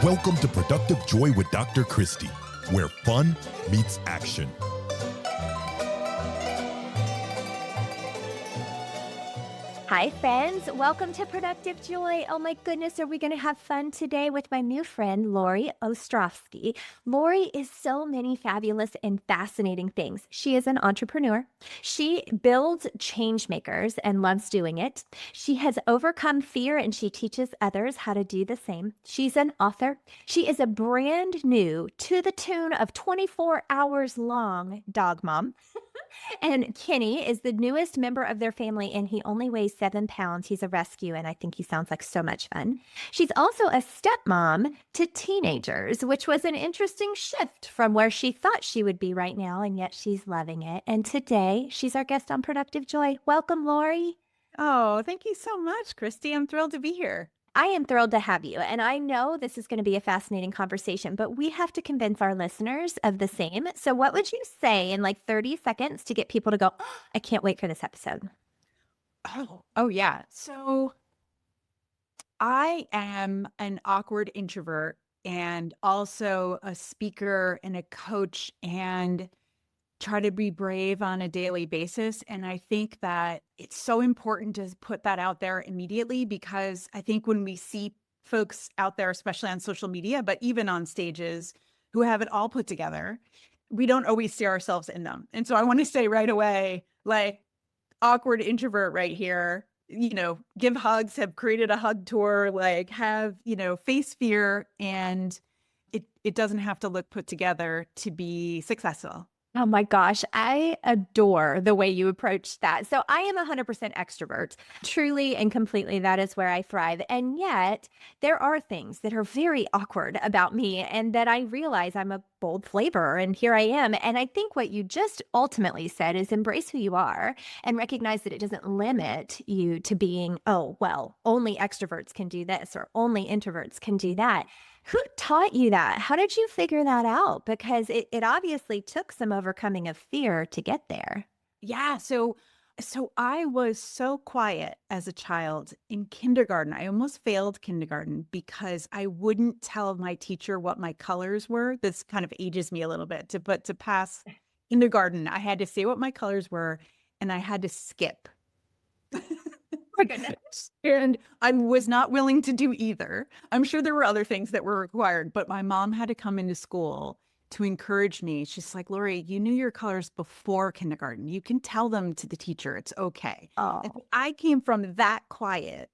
Welcome to Productive Joy with Dr. Christie, where fun meets action. Hi, friends. Welcome to Productive Joy. Oh my goodness, are we going to have fun today with my new friend, Lauree Ostrofsky. Lauree is so many fabulous and fascinating things. She is an entrepreneur. She builds change makers and loves doing it. She has overcome fear and she teaches others how to do the same. She's an author. She is a brand new, to the tune of 24 hours long dog mom. And Kenny is the newest member of their family, and he only weighs 7 pounds. He's a rescue, and I think he sounds like so much fun. She's also a stepmom to teenagers, which was an interesting shift from where she thought she would be right now, and yet she's loving it. And today, she's our guest on Productive Joy. Welcome, Lauree. Oh, thank you so much, Christy. I'm thrilled to be here. I am thrilled to have you. And I know this is going to be a fascinating conversation, but we have to convince our listeners of the same. So what would you say in like 30 seconds to get people to go, oh, I can't wait for this episode? Oh yeah. So I am an awkward introvert and also a speaker and a coach and try to be brave on a daily basis. And I think that it's so important to put that out there immediately, because I think when we see folks out there, especially on social media, but even on stages, who have it all put together, we don't always see ourselves in them. And so I want to say right away, like, awkward introvert right here, give hugs, have created a hug tour, like have, face fear, and it doesn't have to look put together to be successful. Oh my gosh, I adore the way you approach that. So I am 100% extrovert. Truly and completely, that is where I thrive. And yet there are things that are very awkward about me and that I realize I'm a bold flavor, and here I am. And I think what you just ultimately said is embrace who you are and recognize that it doesn't limit you to being, oh, well, only extroverts can do this or only introverts can do that. Who taught you that? How did you figure that out? Because it obviously took some overcoming of fear to get there. Yeah. So I was so quiet as a child in kindergarten. I almost failed kindergarten because I wouldn't tell my teacher what my colors were. This kind of ages me a little bit, but to pass kindergarten, I had to say what my colors were and I had to skip. My goodness. And I was not willing to do either. I'm sure there were other things that were required, but my mom had to come into school to encourage me. She's like, Lauree, you knew your colors before kindergarten. You can tell them to the teacher. It's okay. Oh. And I came from that quiet,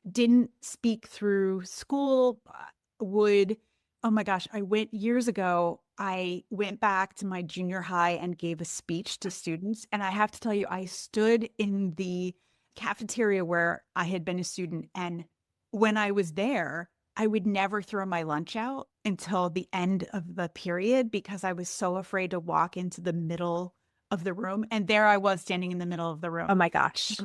didn't speak through school, oh my gosh, years ago, I went back to my junior high and gave a speech to students. And I have to tell you, I stood in the cafeteria where I had been a student. And when I was there, I would never throw my lunch out until the end of the period because I was so afraid to walk into the middle of the room. And there I was standing in the middle of the room. Oh my gosh.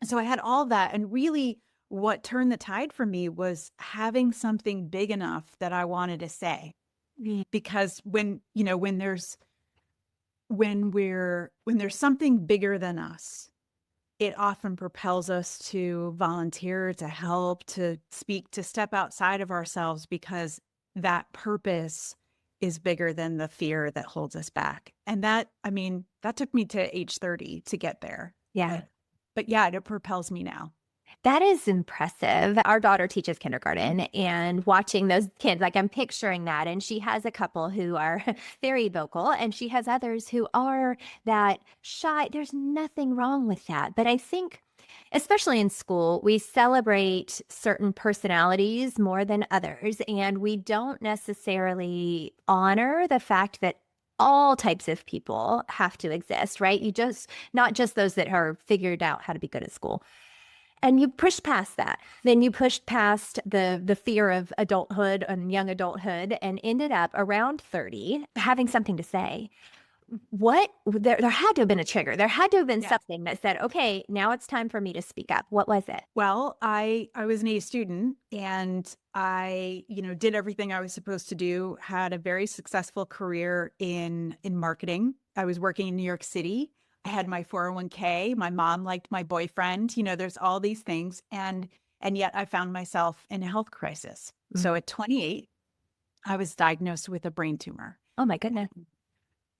So I had all that. And really what turned the tide for me was having something big enough that I wanted to say. Because when there's something bigger than us, it often propels us to volunteer, to help, to speak, to step outside of ourselves because that purpose is bigger than the fear that holds us back. And that took me to age 30 to get there. Yeah. But yeah, it propels me now. That is impressive. Our daughter teaches kindergarten, and watching those kids, like I'm picturing that. And she has a couple who are very vocal and she has others who are that shy. There's nothing wrong with that. But I think, especially in school, we celebrate certain personalities more than others. And we don't necessarily honor the fact that all types of people have to exist, right? Not just those that are figured out how to be good at school. And you pushed past that. Then you pushed past the fear of adulthood and young adulthood and ended up around 30 having something to say. There had to have been a trigger. There had to have been something that said, okay, now it's time for me to speak up. What was it? Well, I was an A student and I, did everything I was supposed to do, had a very successful career in marketing. I was working in New York City. I had my 401k. My mom liked my boyfriend. There's all these things. And And yet I found myself in a health crisis. So at 28, I was diagnosed with a brain tumor. Oh my goodness.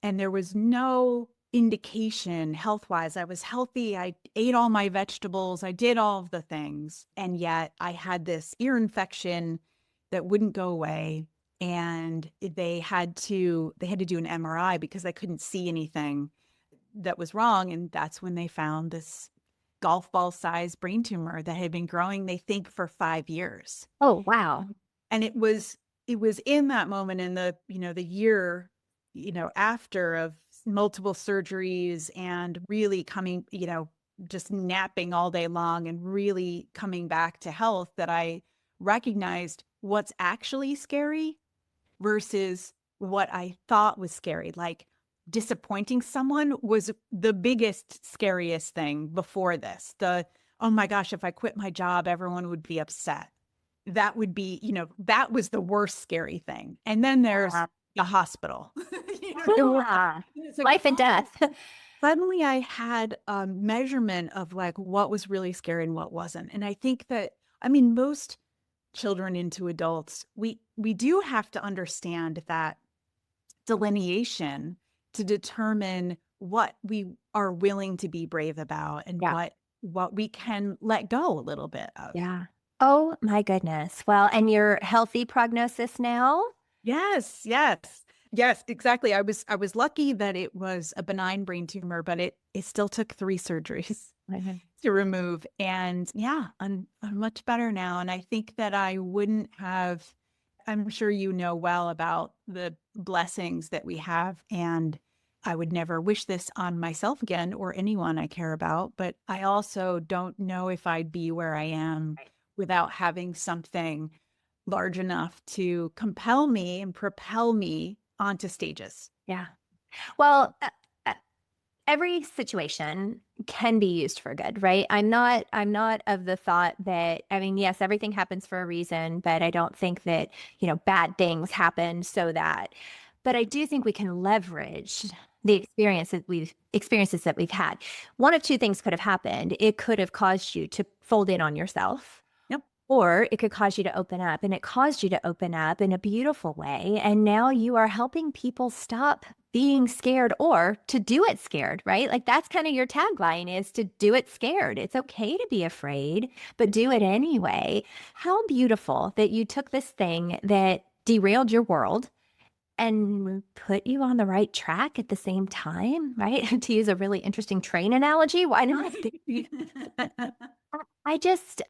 And there was no indication health-wise. I was healthy. I ate all my vegetables. I did all of the things. And yet I had this ear infection that wouldn't go away. And they had to do an MRI because I couldn't see anything that was wrong. And that's when they found this golf ball sized brain tumor that had been growing, they think, for 5 years. Oh, wow. And it was in that moment, in the, the year, after, of multiple surgeries and really coming, just napping all day long and really coming back to health, that I recognized what's actually scary versus what I thought was scary. Like, disappointing someone was the biggest, scariest thing before this. Oh my gosh, if I quit my job, everyone would be upset. That would be, that was the worst scary thing. And then there's the hospital. Like, life and death. Suddenly I had a measurement of like what was really scary and what wasn't. And I think that, most children into adults, we do have to understand that delineation to determine what we are willing to be brave about and what we can let go a little bit of. Yeah. Oh my goodness. Well, and your healthy prognosis now? Yes, exactly. I was lucky that it was a benign brain tumor, but it still took 3 surgeries to remove. And yeah, I'm much better now. And I think that I wouldn't have, I'm sure you know well about the blessings that we have, and I would never wish this on myself again or anyone I care about, but I also don't know if I'd be where I am without having something large enough to compel me and propel me onto stages. Yeah. Well, every situation can be used for good, right? I'm not of the thought that, yes, everything happens for a reason, but I don't think that, bad things happen so that, but I do think we can leverage the experiences that we've had. One of 2 things could have happened. It could have caused you to fold in on yourself. Yep. Or it could cause you to open up, and it caused you to open up in a beautiful way. And now you are helping people stop being scared, or to do it scared, right? Like, that's kind of your tagline, is to do it scared. It's okay to be afraid, but do it anyway. How beautiful that you took this thing that derailed your world and put you on the right track at the same time, right? To use a really interesting train analogy, why not?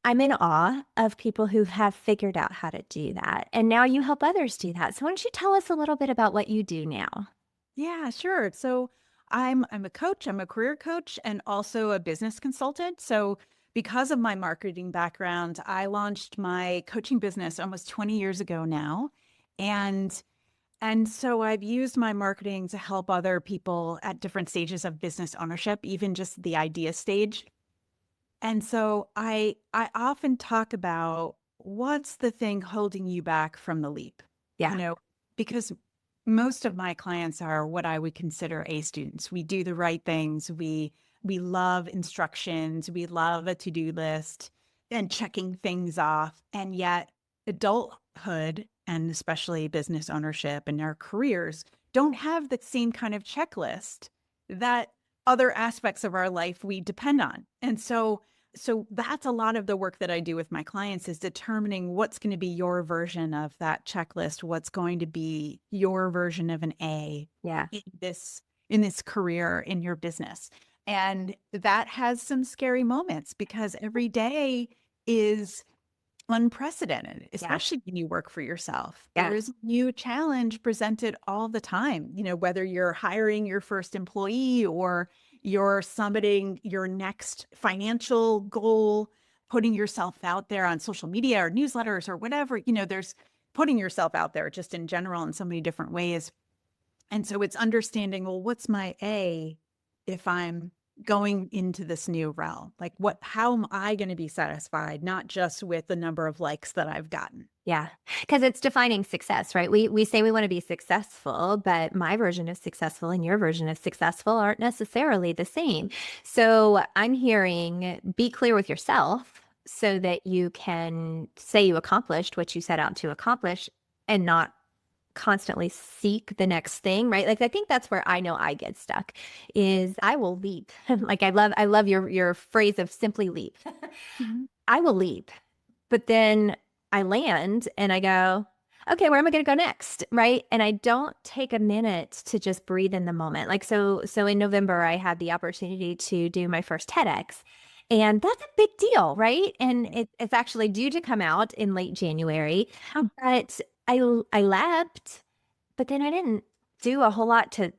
I'm in awe of people who have figured out how to do that. And now you help others do that. So why don't you tell us a little bit about what you do now? Yeah, sure. So I'm a coach, I'm a career coach, and also a business consultant. So because of my marketing background, I launched my coaching business almost 20 years ago now. And so I've used my marketing to help other people at different stages of business ownership, even just the idea stage. And so I often talk about, what's the thing holding you back from the leap? Yeah. Because most of my clients are what I would consider A students. We do the right things. We love instructions. We love a to-do list and checking things off. And yet adulthood, and especially business ownership and our careers, don't have the same kind of checklist that other aspects of our life we depend on. And so that's a lot of the work that I do with my clients, is determining what's going to be your version of that checklist, what's going to be your version of an A in this career, in your business. And that has some scary moments, because every day is unprecedented, especially when you work for yourself. Yeah. There's a new challenge presented all the time, whether you're hiring your first employee or you're summiting your next financial goal, putting yourself out there on social media or newsletters or whatever, there's putting yourself out there just in general in so many different ways. And so it's understanding, well, what's my A if I'm going into this new realm? Like, how am I going to be satisfied, not just with the number of likes that I've gotten? Yeah, because it's defining success, right? We say we want to be successful, but my version of successful and your version of successful aren't necessarily the same. So I'm hearing, be clear with yourself so that you can say you accomplished what you set out to accomplish and not constantly seek the next thing, right? Like I think that's where I know I get stuck is I will leap. Like I love your phrase of simply leap. Mhm. I will leap, but then I land and I go, okay, where am I going to go next? Right. And I don't take a minute to just breathe in the moment. Like, so in November, I had the opportunity to do my first TEDx. And that's a big deal, right? And it's actually due to come out in late January. But I leapt, but then I didn't do a whole lot to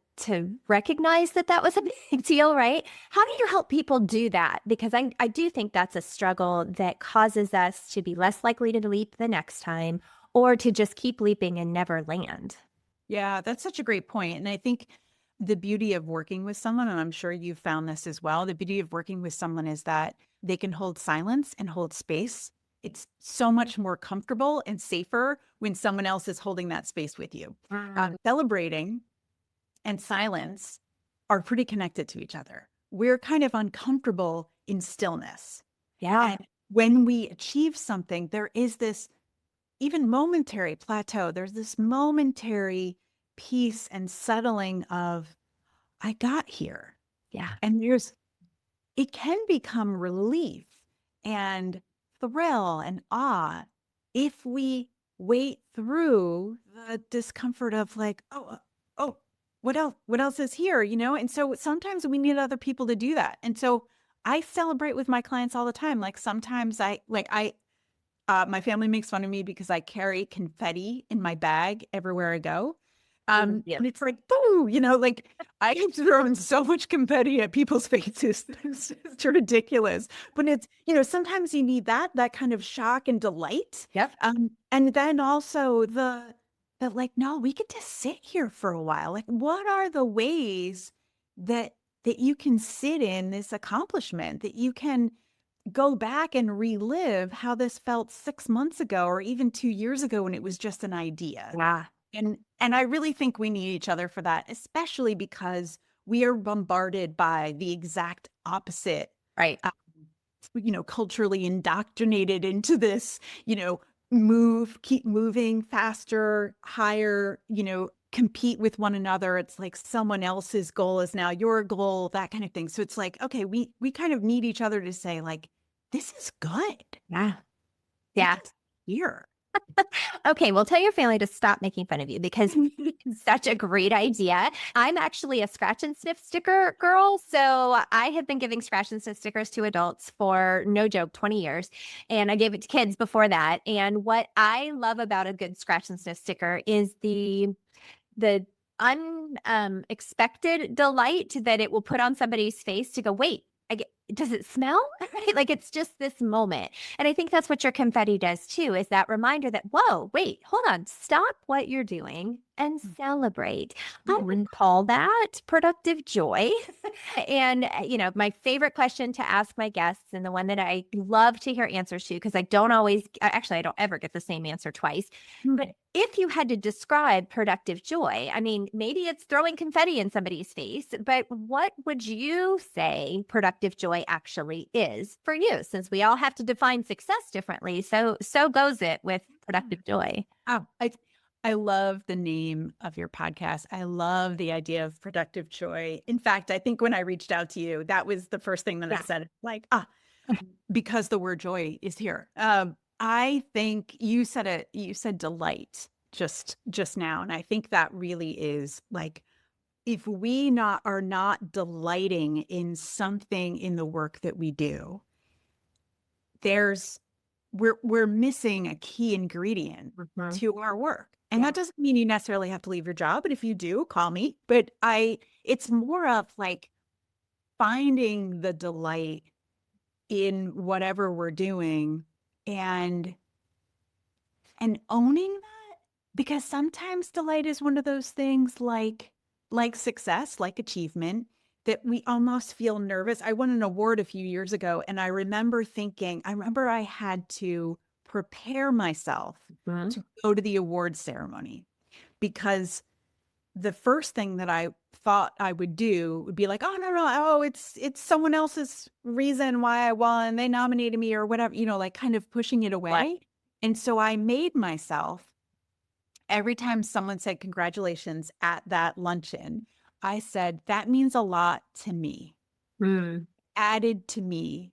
recognize that that was a big deal, right? How do you help people do that? Because I do think that's a struggle that causes us to be less likely to leap the next time or to just keep leaping and never land. Yeah, that's such a great point. And I think the beauty of working with someone, and I'm sure you've found this as well, the beauty of working with someone is that they can hold silence and hold space. It's so much more comfortable and safer when someone else is holding that space with you. Celebrating and silence are pretty connected to each other. We're kind of uncomfortable in stillness. Yeah. And when we achieve something, there is this even momentary plateau. There's this momentary peace and settling of, I got here. Yeah. And it can become relief and thrill and awe if we wait through the discomfort of like, oh, what else is here, you know? And so sometimes we need other people to do that. And so I celebrate with my clients all the time. Like sometimes my family makes fun of me because I carry confetti in my bag everywhere I go. Yep. And it's like, boo, you know, like I have thrown so much confetti at people's faces. It's ridiculous. But it's, you know, sometimes you need that kind of shock and delight. Yep. And then also that like, no, we get to sit here for a while. Like, what are the ways that you can sit in this accomplishment, that you can go back and relive how this felt 6 months ago or even 2 years ago when it was just an idea. Yeah. And I really think we need each other for that, especially because we are bombarded by the exact opposite, Right. you know, culturally indoctrinated into this, you know, keep moving faster, higher, you know, compete with one another. It's like someone else's goal is now your goal, that kind of thing. So it's like, okay, we kind of need each other to say like, this is good. Yeah. Yeah. Here. Okay, well, tell your family to stop making fun of you because it's such a great idea. I'm actually a scratch and sniff sticker girl. So I have been giving scratch and sniff stickers to adults for no joke, 20 years. And I gave it to kids before that. And what I love about a good scratch and sniff sticker is the unexpected delight that it will put on somebody's face to go, wait, does it smell? Right? Like it's just this moment. And I think that's what your confetti does too, is that reminder that, whoa, wait, hold on, stop what you're doing and celebrate. I would call that productive joy. And, you know, my favorite question to ask my guests and the one that I love to hear answers to, because I don't ever get the same answer twice. But if you had to describe productive joy, I mean, maybe it's throwing confetti in somebody's face, but what would you say productive joy actually is for you? Since we all have to define success differently, so goes it with productive joy. Oh, I love the name of your podcast. I love the idea of productive joy. In fact, I think when I reached out to you, that was the first thing that I said, like, because the word joy is here. I think you said delight just now. And I think that really is like, if we are not delighting in something in the work that we do, we're missing a key ingredient to our work. And that doesn't mean you necessarily have to leave your job, but if you do, call me. But it's more of like finding the delight in whatever we're doing and owning that, because sometimes delight is one of those things like success, like achievement, that we almost feel nervous. I won an award a few years ago, and I remember I had to prepare myself to go to the award ceremony because the first thing that I thought I would do would be like, oh, no, oh, it's someone else's reason why I won. They nominated me or whatever, like kind of pushing it away. Right. And so I made myself, every time someone said congratulations at that luncheon, I said, that means a lot to me, added to me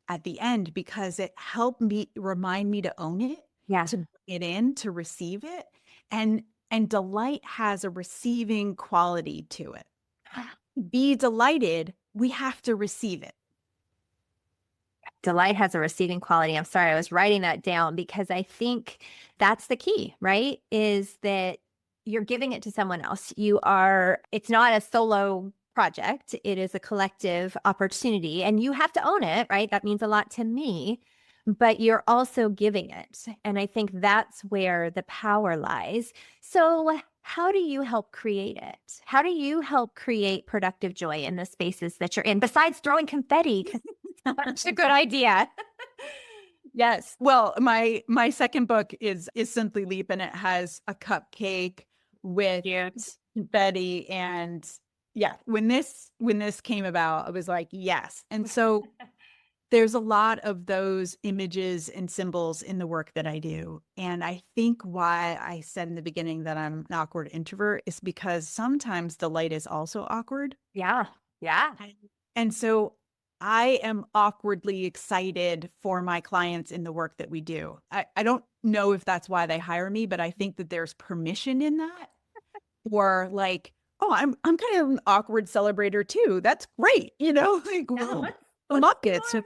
at the end, because it helped me remind me to own it, Yeah. to bring it in, to receive it. And delight has a receiving quality to it. Be delighted, we have to receive it. Delight has a receiving quality. I'm sorry, I was writing that down because I think that's the key, right? Is that you're giving it to someone else. It's not a solo project, it is a collective opportunity, and you have to own it, right? That means a lot to me, but you're also giving it. And I think that's where the power lies. So, how do you help create it? How do you help create productive joy in the spaces that you're in, besides throwing confetti? That's a good idea. Yes. Well, my second book is Simply Leap, and it has a cupcake with confetti. And yeah, when this came about, I was like, yes. And so there's a lot of those images and symbols in the work that I do. And I think why I said in the beginning that I'm an awkward introvert is because sometimes delight is also awkward. Yeah. Yeah. And so I am awkwardly excited for my clients in the work that we do. I don't know if that's why they hire me, but I think that there's permission in that. Or like, oh, I'm kind of an awkward celebrator too. That's great. Like, whoa. Muppets,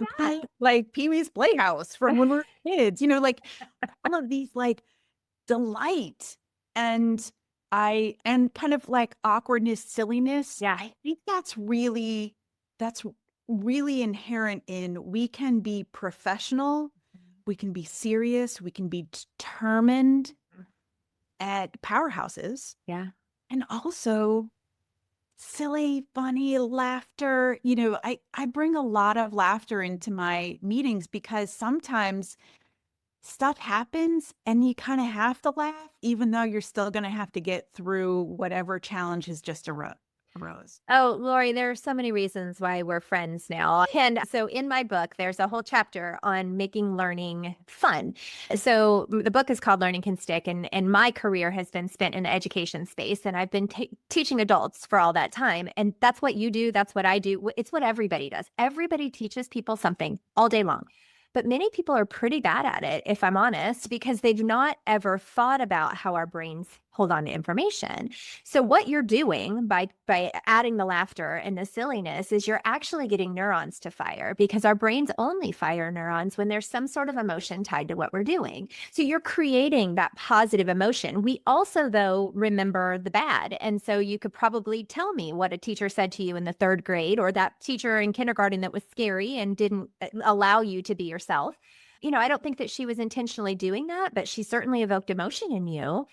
like Pee-wee's Playhouse from when we were kids, like all of these like delight and kind of like awkwardness, silliness. Yeah. I think that's really inherent in, we can be professional, we can be serious, we can be determined at powerhouses. Yeah. And also silly, funny laughter. I bring a lot of laughter into my meetings because sometimes stuff happens and you kind of have to laugh, even though you're still going to have to get through whatever challenge has just arose. Oh, Lauree, there are so many reasons why we're friends now. And so in my book, there's a whole chapter on making learning fun. So the book is called Learning Can Stick, and my career has been spent in the education space, and I've been teaching adults for all that time. And that's what you do. That's what I do. It's what everybody does. Everybody teaches people something all day long. But many people are pretty bad at it, if I'm honest, because they've not ever thought about how our brains hold on to information. So what you're doing by adding the laughter and the silliness is you're actually getting neurons to fire, because our brains only fire neurons when there's some sort of emotion tied to what we're doing. So you're creating that positive emotion. We also, though, remember the bad. And so you could probably tell me what a teacher said to you in the third grade, or that teacher in kindergarten that was scary and didn't allow you to be yourself. I don't think that she was intentionally doing that, but she certainly evoked emotion in you.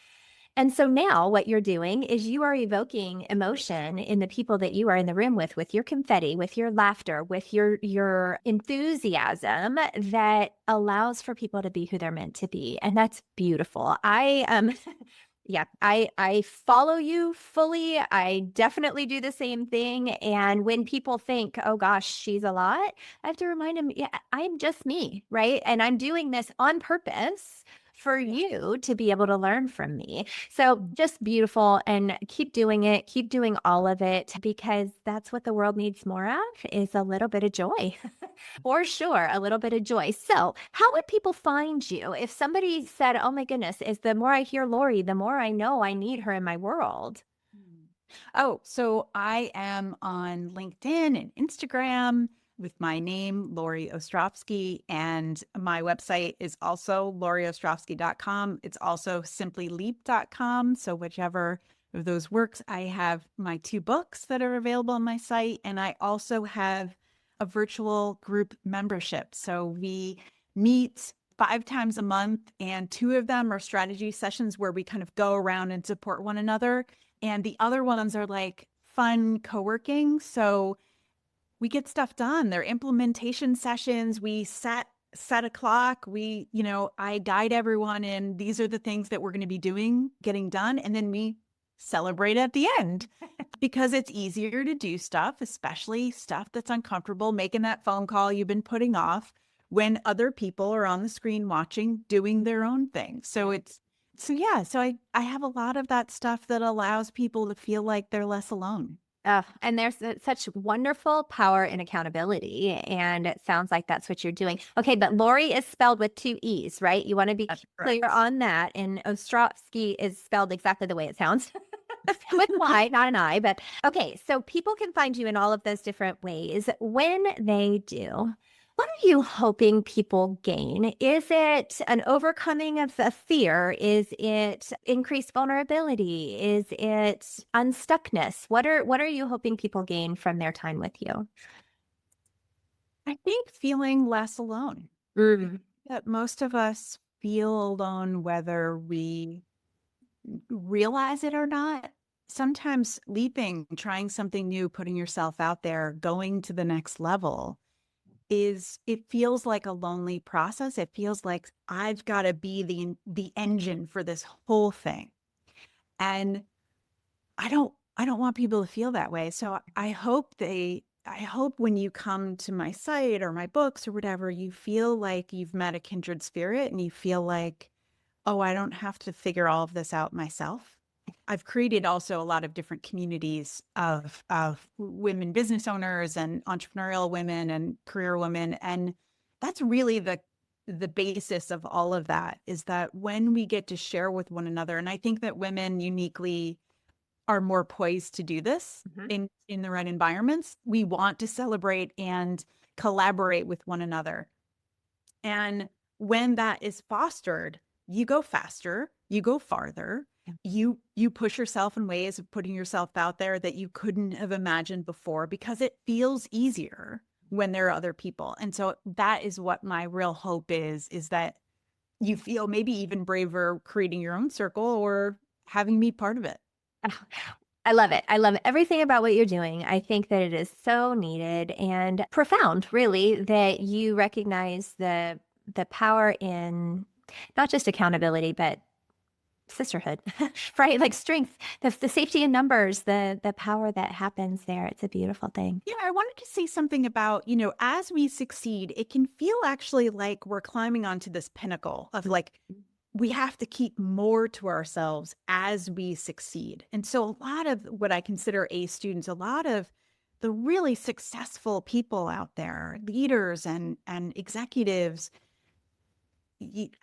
And so now what you're doing is you are evoking emotion in the people that you are in the room with your confetti, with your laughter, with your enthusiasm that allows for people to be who they're meant to be. And that's beautiful. Yeah, I follow you fully. I definitely do the same thing. And when people think, oh gosh, she's a lot, I have to remind them, yeah, I'm just me, right? And I'm doing this on purpose for you to be able to learn from me. So just beautiful, and keep doing it. Keep doing all of it, because that's what the world needs more of, is a little bit of joy. For sure, a little bit of joy. So how would people find you? If somebody said, oh my goodness, is the more I hear Lauree, the more I know I need her in my world. Oh, so I am on LinkedIn and Instagram with my name, Lauree Ostrofsky, and my website is also laureeostrofsky.com. It's also simplyleap.com. So whichever of those works. I have my 2 books that are available on my site, and I also have a virtual group membership. So we meet 5 times a month, and 2 of them are strategy sessions where we kind of go around and support one another. And the other ones are like fun co-working. So we get stuff done. They're implementation sessions. We set a clock. I guide everyone in, these are the things that we're going to be doing, getting done. And then we celebrate at the end because it's easier to do stuff, especially stuff that's uncomfortable, making that phone call you've been putting off when other people are on the screen watching, doing their own thing. So I have a lot of that stuff that allows people to feel like they're less alone. And there's such wonderful power in accountability. And it sounds like that's what you're doing. Okay, but Lauree is spelled with 2 E's, right? You want to be clear on that. And Ostrofsky is spelled exactly the way it sounds. With Y, not an I. But okay, so people can find you in all of those different ways. When they do, what are you hoping people gain? Is it an overcoming of a fear? Is it increased vulnerability? Is it unstuckness? What are you hoping people gain from their time with you? I think feeling less alone. That most of us feel alone whether we realize it or not. Sometimes leaping, trying something new, putting yourself out there, going to the next level it feels like a lonely process. It feels like I've got to be the engine for this whole thing. And I don't want people to feel that way. So I hope when you come to my site or my books or whatever, you feel like you've met a kindred spirit and you feel like, oh, I don't have to figure all of this out myself. I've created also a lot of different communities of women business owners and entrepreneurial women and career women. And that's really the basis of all of that, is that when we get to share with one another, and I think that women uniquely are more poised to do this in the right environments, we want to celebrate and collaborate with one another. And when that is fostered, you go faster, you go farther. You push yourself in ways of putting yourself out there that you couldn't have imagined before, because it feels easier when there are other people. And so that is what my real hope is that you feel maybe even braver creating your own circle or having me part of it. I love it. I love everything about what you're doing. I think that it is so needed and profound, really, that you recognize the power in not just accountability, but sisterhood, right? Like strength, the safety in numbers, the power that happens there. It's a beautiful thing. Yeah, I wanted to say something about, as we succeed, it can feel actually like we're climbing onto this pinnacle of like, we have to keep more to ourselves as we succeed. And so a lot of what I consider A students, a lot of the really successful people out there, leaders and executives,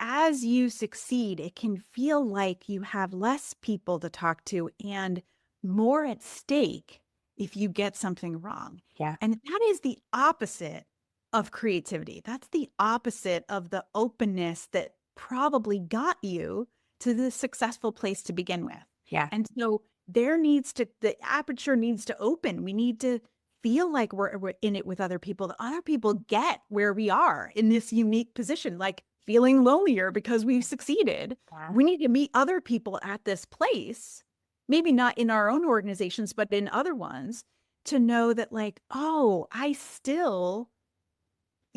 as you succeed, it can feel like you have less people to talk to and more at stake if you get something wrong. Yeah. And that is the opposite of creativity. That's the opposite of the openness that probably got you to the successful place to begin with. Yeah. And so the aperture needs to open. We need to feel like we're in it with other people. The other people get where we are in this unique position, like feeling lonelier because we've succeeded. Yeah. We need to meet other people at this place, maybe not in our own organizations, but in other ones, to know that like, oh, I still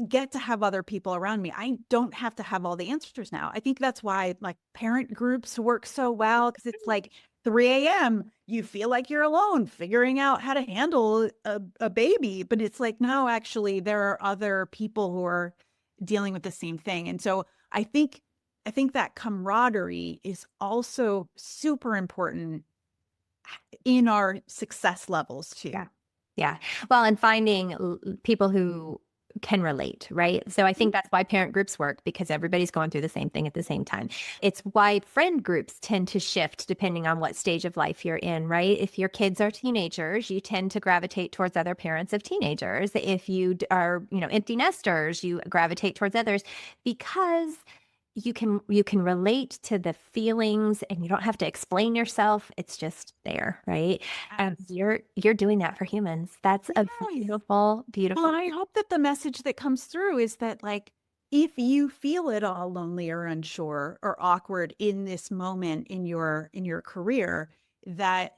get to have other people around me. I don't have to have all the answers now. I think that's why like parent groups work so well, because it's like 3 a.m. you feel like you're alone figuring out how to handle a baby, but it's like, no, actually there are other people who are dealing with the same thing. And so I think that camaraderie is also super important in our success levels too. Yeah. Yeah. Well, and finding people who can relate, right? So I think that's why parent groups work, because everybody's going through the same thing at the same time. It's why friend groups tend to shift depending on what stage of life you're in, right? If your kids are teenagers, you tend to gravitate towards other parents of teenagers. If you are, empty nesters, you gravitate towards others, because you can relate to the feelings and you don't have to explain yourself. It's just there, right? And you're doing that for humans. That's a beautiful. Well, I hope that the message that comes through is that like, if you feel at all lonely or unsure or awkward in this moment in your career, that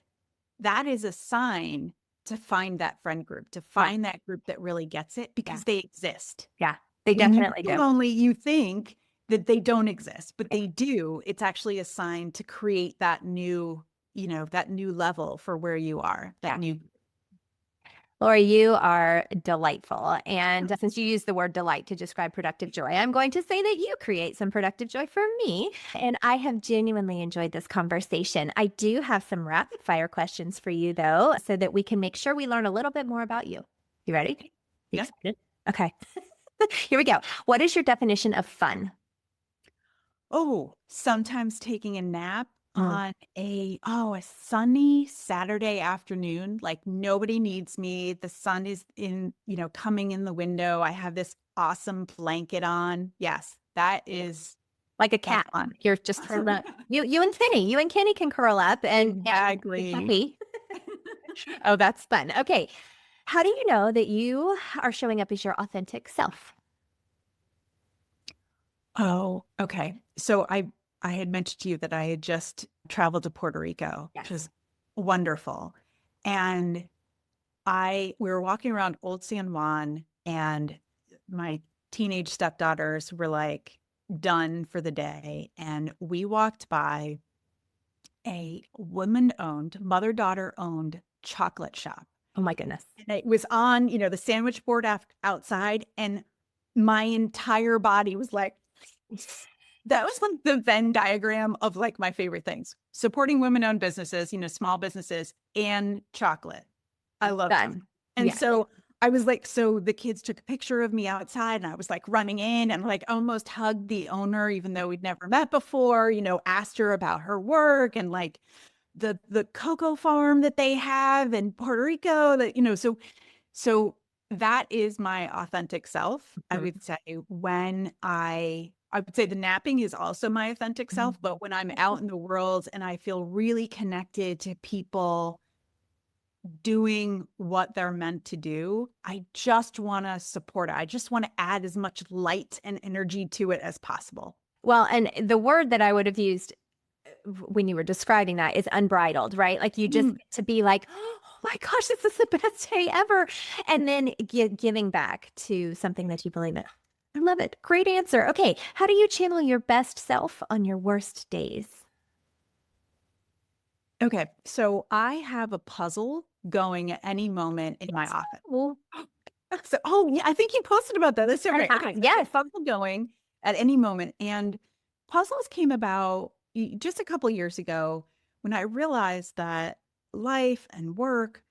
is a sign to find that friend group, to find that group that really gets it, because they exist. Yeah, they definitely do. Only you think that they don't exist, but they do. It's actually a sign to create that new that new level for where you are, that new. Lauree, you are delightful. And since you use the word delight to describe productive joy, I'm going to say that you create some productive joy for me. And I have genuinely enjoyed this conversation. I do have some rapid fire questions for you, though, so that we can make sure we learn a little bit more about you. You ready? You excited? Okay. Here we go. What is your definition of fun? Oh, sometimes taking a nap on a sunny Saturday afternoon, like nobody needs me. The sun is coming in the window. I have this awesome blanket on. Yes, that is like a cat. You're just curled up. You and Kenny can curl up and exactly. Oh, that's fun. Okay. How do you know that you are showing up as your authentic self? Oh, okay. So I had mentioned to you that I had just traveled to Puerto Rico, which was wonderful. And we were walking around Old San Juan, and my teenage stepdaughters were like done for the day. And we walked by a woman-owned, mother-daughter-owned chocolate shop. Oh my goodness. And it was on, the sandwich board outside, and my entire body was like, that was like the Venn diagram of like my favorite things. Supporting women-owned businesses, small businesses, and chocolate. I love that. And so I was like, so the kids took a picture of me outside, and I was like running in and like almost hugged the owner, even though we'd never met before, asked her about her work and like the cocoa farm that they have in Puerto Rico that, so that is my authentic self. I would say I would say the napping is also my authentic self, but when I'm out in the world and I feel really connected to people doing what they're meant to do, I just want to support it. I just want to add as much light and energy to it as possible. Well, and the word that I would have used when you were describing that is unbridled, right? Like you just to be like, oh my gosh, this is the best day ever. And then giving back to something that you believe in. I love it. Great answer. Okay. How do you channel your best self on your worst days? Okay. So I have a puzzle going at any moment in my office. So, yeah, I think you posted about that. That's so great. Okay. Yes. Puzzle going at any moment. And puzzles came about just a couple of years ago when I realized that life and work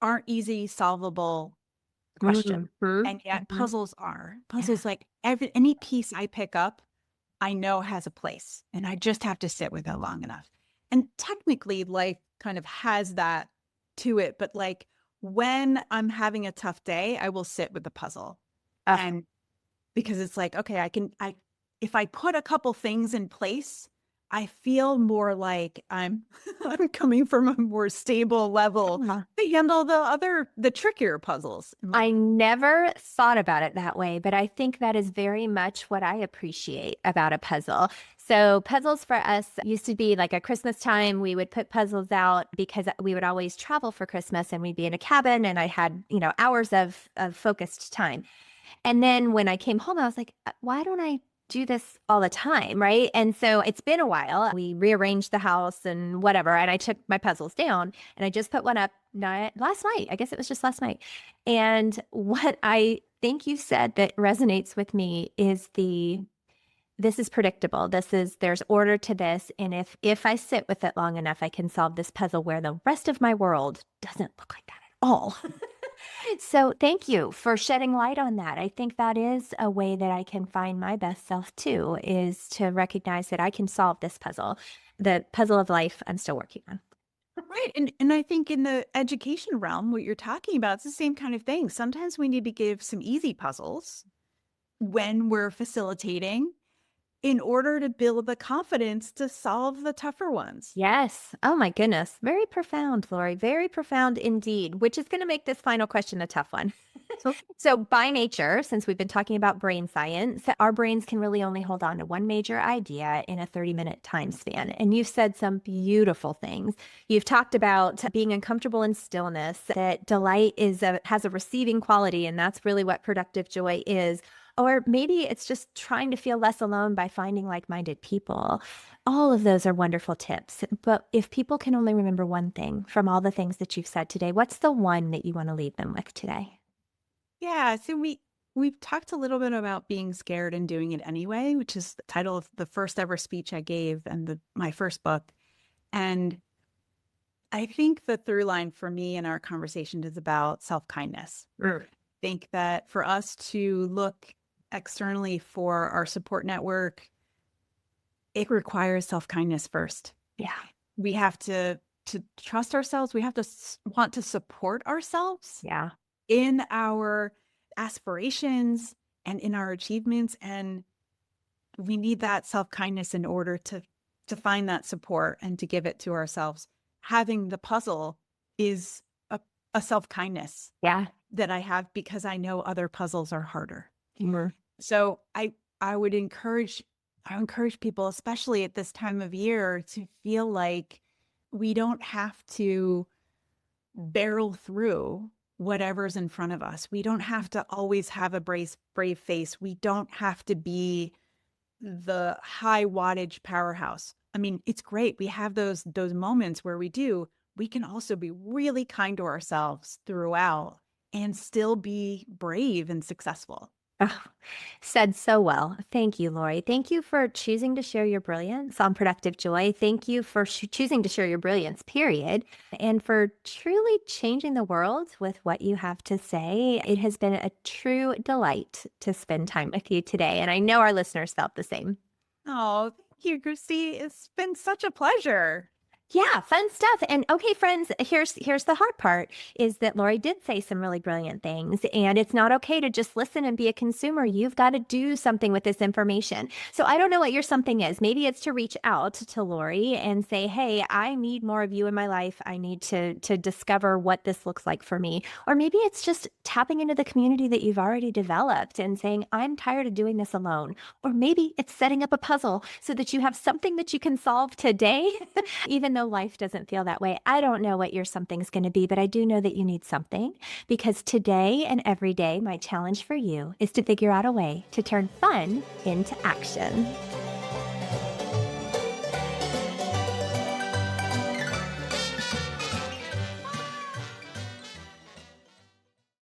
aren't easy, solvable question. And yet puzzles are. Puzzles, like any piece I pick up, I know has a place, and I just have to sit with it long enough. And technically life kind of has that to it, but like when I'm having a tough day, I will sit with the puzzle. And because it's like, okay, if I put a couple things in place, I feel more like I'm coming from a more stable level to handle the trickier puzzles. I never thought about it that way, but I think that is very much what I appreciate about a puzzle. So puzzles for us used to be like at Christmas time, we would put puzzles out because we would always travel for Christmas and we'd be in a cabin, and I had, hours of focused time. And then when I came home, I was like, why don't I do this all the time, right? And so it's been a while. We rearranged the house and whatever, and I took my puzzles down, and I just put one up last night. I guess it was just last night. And what I think you said that resonates with me is this is predictable. There's order to this. And if I sit with it long enough, I can solve this puzzle where the rest of my world doesn't look like that at all. So thank you for shedding light on that. I think that is a way that I can find my best self too, is to recognize that I can solve this puzzle, the puzzle of life I'm still working on. Right. And I think in the education realm, what you're talking about, it's the same kind of thing. Sometimes we need to give some easy puzzles when we're facilitating in order to build the confidence to solve the tougher ones. Yes. Oh my goodness. Very profound, Lauree. Very profound indeed, which is going to make this final question a tough one. So by nature, since we've been talking about brain science, our brains can really only hold on to one major idea in a 30-minute time span. And you've said some beautiful things. You've talked about being uncomfortable in stillness, that delight has a receiving quality, and that's really what productive joy is. Or maybe it's just trying to feel less alone by finding like-minded people. All of those are wonderful tips. But if people can only remember one thing from all the things that you've said today, what's the one that you want to leave them with today? Yeah, so we've talked a little bit about being scared and doing it anyway, which is the title of the first ever speech I gave and my first book. And I think the through line for me in our conversation is about self-kindness. I think that for us to look externally for our support network, it requires self-kindness first. Yeah. We have to trust ourselves. We have to want to support ourselves Yeah. in our aspirations and in our achievements. And we need that self-kindness in order to find that support and to give it to ourselves. Having the puzzle is a self-kindness Yeah. that I have because I know other puzzles are harder. Humor. So I would encourage people, especially at this time of year, to feel like we don't have to barrel through whatever's in front of us. We don't have to always have a brave face. We don't have to be the high wattage powerhouse. I mean, it's great. We have those moments where we do. We can also be really kind to ourselves throughout and still be brave and successful. Oh, said so well. Thank you, Lauree. Thank you for choosing to share your brilliance on Productive Joy. Thank you for choosing to share your brilliance, period, and for truly changing the world with what you have to say. It has been a true delight to spend time with you today, and I know our listeners felt the same. Oh, thank you, Christy. It's been such a pleasure. Yeah, fun stuff. And okay, friends, here's the hard part is that Lauree did say some really brilliant things, and it's not okay to just listen and be a consumer. You've got to do something with this information. So I don't know what your something is. Maybe it's to reach out to Lauree and say, hey, I need more of you in my life. I need to discover what this looks like for me. Or maybe it's just tapping into the community that you've already developed and saying, I'm tired of doing this alone. Or maybe it's setting up a puzzle so that you have something that you can solve today, even though life doesn't feel that way. I don't know what your something's going to be, but I do know that you need something, because today and every day, my challenge for you is to figure out a way to turn fun into action.